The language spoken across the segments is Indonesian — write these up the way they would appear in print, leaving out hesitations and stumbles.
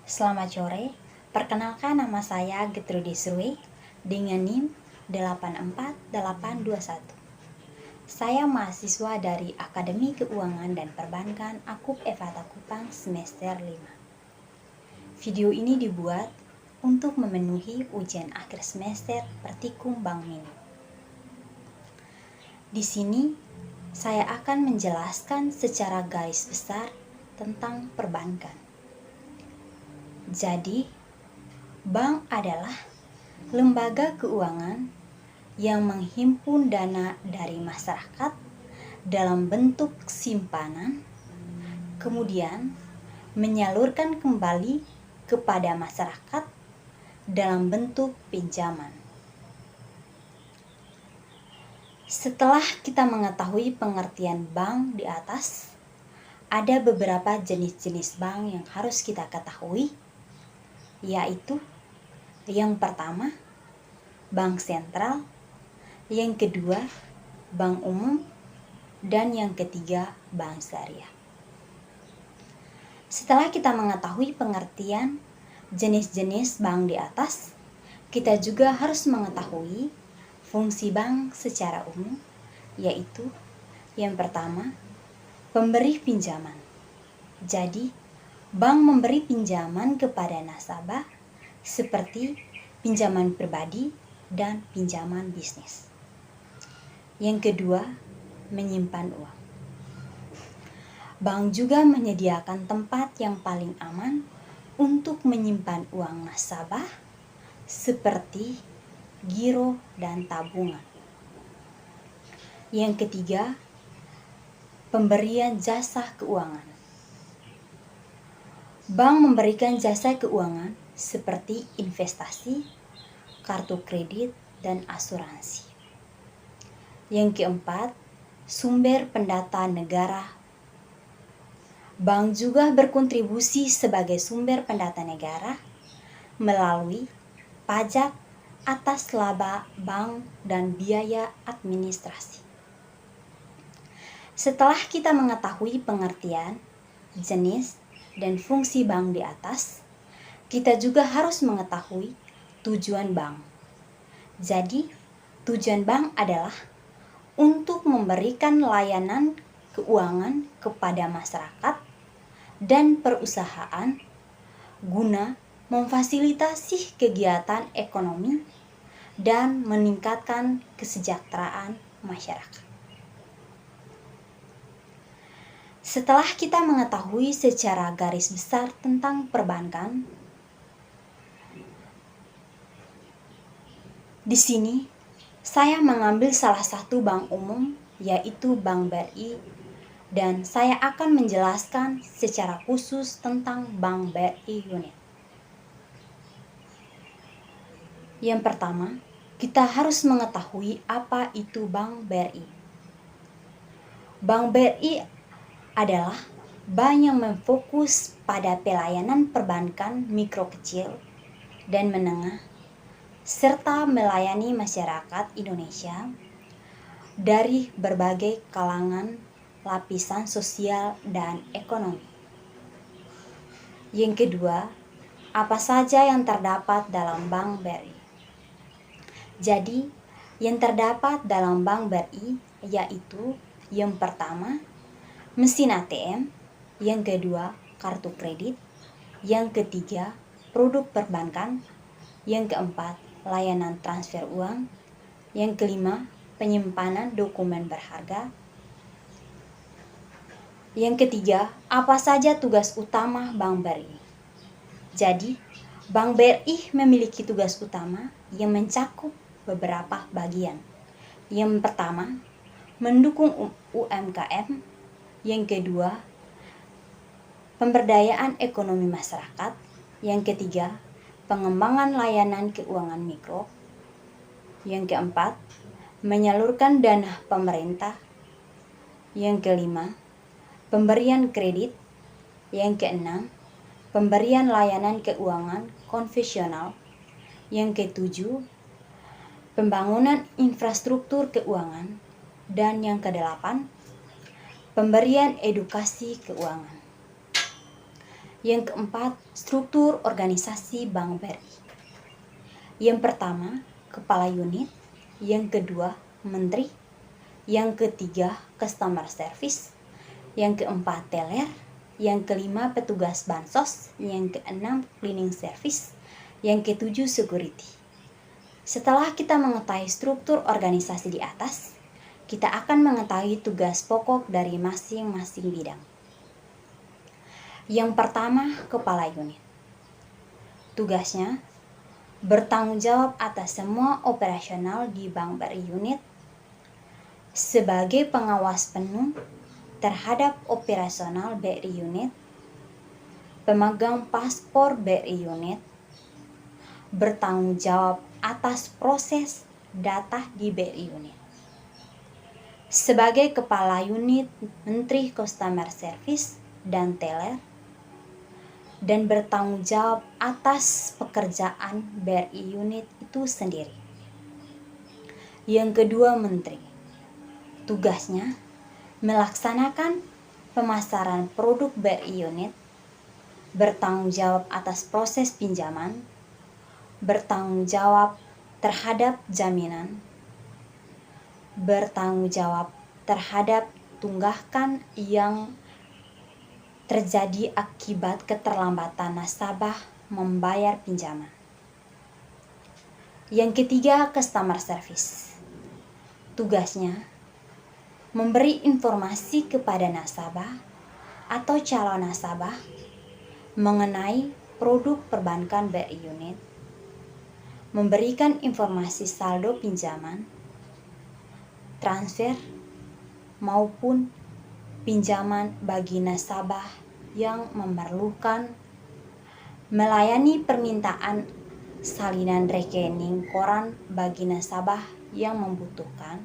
Selamat sore, perkenalkan nama saya Gertrudis Rui dengan NIM 84821. Saya mahasiswa dari Akademi Keuangan dan Perbankan Akup Evata Kupang semester 5. Video ini dibuat untuk memenuhi ujian akhir semester Praktikum Bank Mini. Di sini saya akan menjelaskan secara garis besar tentang perbankan. Jadi, bank adalah lembaga keuangan yang menghimpun dana dari masyarakat dalam bentuk simpanan, kemudian menyalurkan kembali kepada masyarakat dalam bentuk pinjaman. Setelah kita mengetahui pengertian bank di atas, ada beberapa jenis-jenis bank yang harus kita ketahui, yaitu yang pertama, bank sentral, yang kedua, bank umum, dan yang ketiga, bank syariah. Setelah kita mengetahui pengertian jenis-jenis bank di atas, kita juga harus mengetahui fungsi bank secara umum, yaitu yang pertama, pemberi pinjaman. Jadi, bank memberi pinjaman kepada nasabah seperti pinjaman pribadi dan pinjaman bisnis. Yang kedua, menyimpan uang. Bank juga menyediakan tempat yang paling aman untuk menyimpan uang nasabah seperti giro dan tabungan. Yang ketiga, pemberian jasa keuangan. Bank memberikan jasa keuangan seperti investasi, kartu kredit, dan asuransi. Yang keempat, sumber pendapatan negara. Bank juga berkontribusi sebagai sumber pendapatan negara melalui pajak atas laba bank dan biaya administrasi. Setelah kita mengetahui pengertian, jenis, dan fungsi bank di atas, kita juga harus mengetahui tujuan bank. Jadi, tujuan bank adalah untuk memberikan layanan keuangan kepada masyarakat dan perusahaan guna memfasilitasi kegiatan ekonomi dan meningkatkan kesejahteraan masyarakat. Setelah kita mengetahui secara garis besar tentang perbankan, di sini saya mengambil salah satu bank umum, yaitu Bank BRI, dan saya akan menjelaskan secara khusus tentang Bank BRI Unit. Yang pertama, kita harus mengetahui apa itu Bank BRI. Bank BRI adalah bank yang memfokus pada pelayanan perbankan mikro kecil dan menengah serta melayani masyarakat Indonesia dari berbagai kalangan, lapisan sosial dan ekonomi. Yang kedua, apa saja yang terdapat dalam Bank BRI? Jadi, yang terdapat dalam Bank BRI yaitu yang pertama, mesin ATM, yang kedua, kartu kredit, yang ketiga, produk perbankan, yang keempat, layanan transfer uang, yang kelima, penyimpanan dokumen berharga, yang ketiga, apa saja tugas utama Bank BRI. Jadi, Bank BRI memiliki tugas utama yang mencakup beberapa bagian. Yang pertama, mendukung UMKM. Yang kedua, pemberdayaan ekonomi masyarakat. Yang ketiga, pengembangan layanan keuangan mikro. Yang keempat, menyalurkan dana pemerintah. Yang kelima, pemberian kredit. Yang keenam, pemberian layanan keuangan konvensional. Yang ketujuh, pembangunan infrastruktur keuangan. Dan yang kedelapan, pemberian edukasi keuangan. Yang keempat, struktur organisasi Bank BRI. Yang pertama, kepala unit. Yang kedua, menteri. Yang ketiga, customer service. Yang keempat, teller. Yang kelima, petugas bansos. Yang keenam, cleaning service. Yang ketujuh, security. Setelah kita mengetahui struktur organisasi di atas, kita akan mengetahui tugas pokok dari masing-masing bidang. Yang pertama, kepala unit. Tugasnya bertanggung jawab atas semua operasional di Bank BRI unit sebagai pengawas penuh terhadap operasional BRI unit, pemegang paspor BRI unit, bertanggung jawab atas proses data di BRI unit. Sebagai kepala unit, menteri customer service dan teller, dan bertanggung jawab atas pekerjaan BRI unit itu sendiri. Yang kedua, menteri. Tugasnya melaksanakan pemasaran produk BRI unit, bertanggung jawab atas proses pinjaman, bertanggung jawab terhadap jaminan, bertanggung jawab terhadap tunggakan yang terjadi akibat keterlambatan nasabah membayar pinjaman. Yang ketiga, customer service. Tugasnya memberi informasi kepada nasabah atau calon nasabah mengenai produk perbankan BRI unit, memberikan informasi saldo pinjaman, transfer, maupun pinjaman bagi nasabah yang memerlukan, melayani permintaan salinan rekening koran bagi nasabah yang membutuhkan,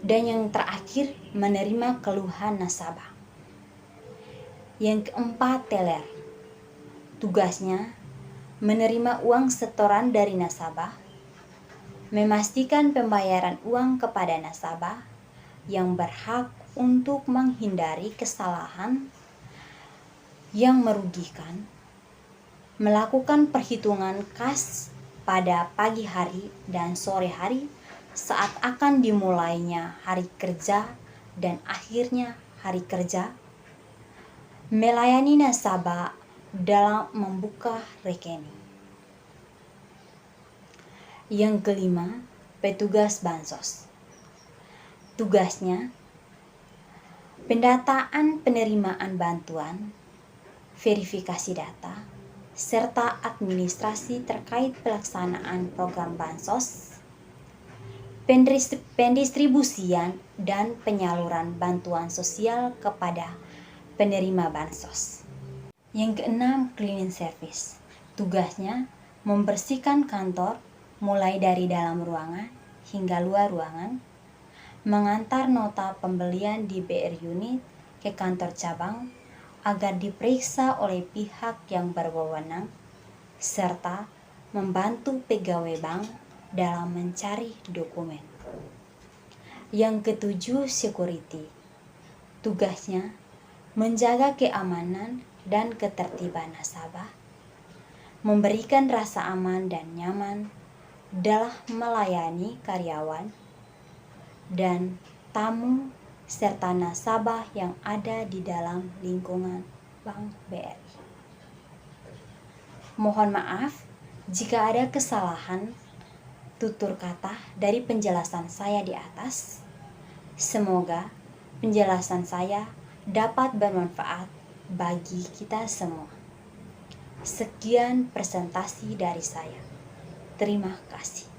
dan yang terakhir, menerima keluhan nasabah. Yang keempat, teller. Tugasnya menerima uang setoran dari nasabah, memastikan pembayaran uang kepada nasabah yang berhak untuk menghindari kesalahan yang merugikan, melakukan perhitungan kas pada pagi hari dan sore hari saat akan dimulainya hari kerja dan akhirnya hari kerja, melayani nasabah dalam membuka rekening. Yang kelima, petugas bansos. Tugasnya pendataan penerimaan bantuan, verifikasi data, serta administrasi terkait pelaksanaan program bansos, pendistribusian dan penyaluran bantuan sosial kepada penerima bansos. Yang keenam, cleaning service. Tugasnya membersihkan kantor mulai dari dalam ruangan hingga luar ruangan, mengantar nota pembelian di BRI unit ke kantor cabang agar diperiksa oleh pihak yang berwenang, serta membantu pegawai bank dalam mencari dokumen. Yang ketujuh, security. Tugasnya menjaga keamanan dan ketertiban nasabah, memberikan rasa aman dan nyaman dalam melayani karyawan dan tamu serta nasabah yang ada di dalam lingkungan Bank BRI. Mohon maaf jika ada kesalahan tutur kata dari penjelasan saya di atas. Semoga penjelasan saya dapat bermanfaat bagi kita semua. Sekian presentasi dari saya. Terima kasih.